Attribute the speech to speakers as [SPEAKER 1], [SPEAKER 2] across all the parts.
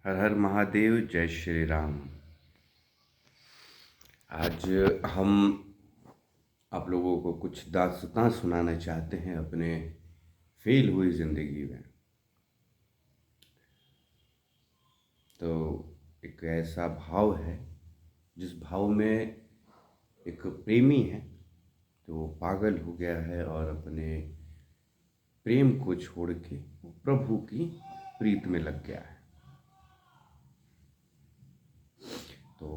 [SPEAKER 1] हर हर महादेव, जय श्री राम। आज हम आप लोगों को कुछ दास्तां सुनाना चाहते हैं अपने फेल हुई ज़िंदगी में। तो एक ऐसा भाव है जिस भाव में एक प्रेमी है तो वो पागल हो गया है और अपने प्रेम को छोड़ के वो प्रभु की प्रीत में लग गया है। तो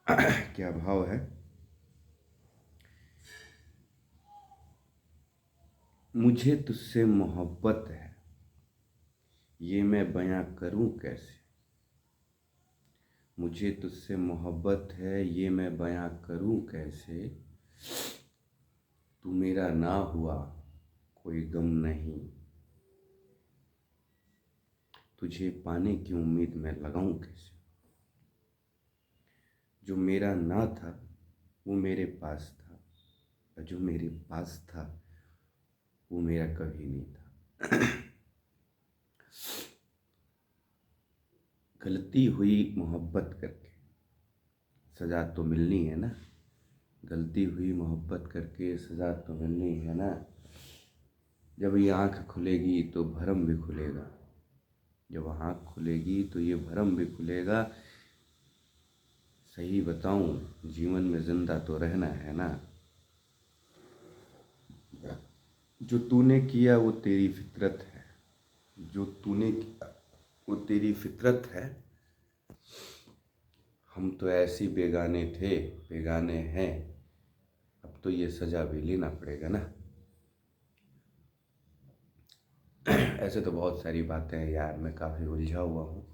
[SPEAKER 1] क्या भाव है? मुझे तुझसे मोहब्बत है, ये मैं बयां करूं कैसे। मुझे तुझसे मोहब्बत है, ये मैं बयां करूं कैसे। तू मेरा ना हुआ कोई गम नहीं, तुझे पाने की उम्मीद मैं लगाऊं कैसे। जो मेरा ना था वो मेरे पास था, और जो मेरे पास था वो मेरा कभी नहीं था। गलती हुई मोहब्बत करके, सज़ा तो मिलनी है ना। गलती हुई मोहब्बत करके, सज़ा तो मिलनी है ना। जब ये आँख खुलेगी तो भरम भी खुलेगा, जब आँख खुलेगी तो ये भरम भी खुलेगा। सही बताऊं, जीवन में ज़िंदा तो रहना है ना। जो तूने किया वो तेरी फितरत है, जो तूने किया वो तेरी फितरत है। हम तो ऐसे बेगाने थे, बेगाने हैं, अब तो ये सज़ा भी लेना पड़ेगा ना। ऐसे तो बहुत सारी बातें हैं यार, मैं काफ़ी उलझा हुआ हूँ।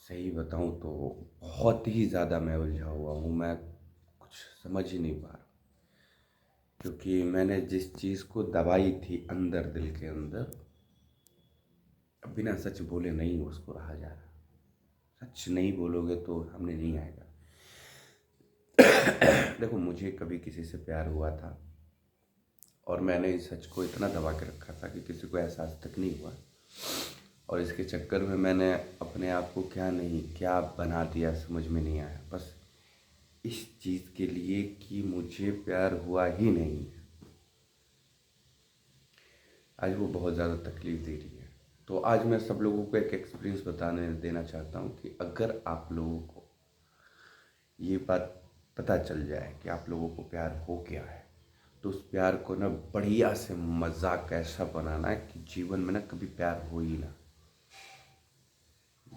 [SPEAKER 1] सही बताऊँ तो बहुत ही ज़्यादा मैं उलझा हुआ हूँ। मैं कुछ समझ ही नहीं पा रहा, क्योंकि मैंने जिस चीज़ को दबाई थी अंदर, दिल के अंदर, अब बिना सच बोले नहीं उसको रहा जा रहा। सच नहीं बोलोगे तो सामने नहीं आएगा। देखो, मुझे कभी किसी से प्यार हुआ था और मैंने इस सच को इतना दबा के रखा था कि किसी को एहसास तक नहीं हुआ। और इसके चक्कर में मैंने अपने आप को क्या बना दिया, समझ में नहीं आया। बस इस चीज़ के लिए कि मुझे प्यार हुआ ही नहीं। आज वो बहुत ज़्यादा तकलीफ़ दे रही है। तो आज मैं सब लोगों को एक एक्सपीरियंस बताने देना चाहता हूँ कि अगर आप लोगों को ये बात पता चल जाए कि आप लोगों को प्यार हो गया है, तो उस प्यार को ना बढ़िया से मजाक ऐसा बनाना है कि जीवन में ना कभी प्यार हो ही ना।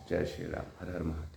[SPEAKER 1] जय श्री राम, हर हर महादेव।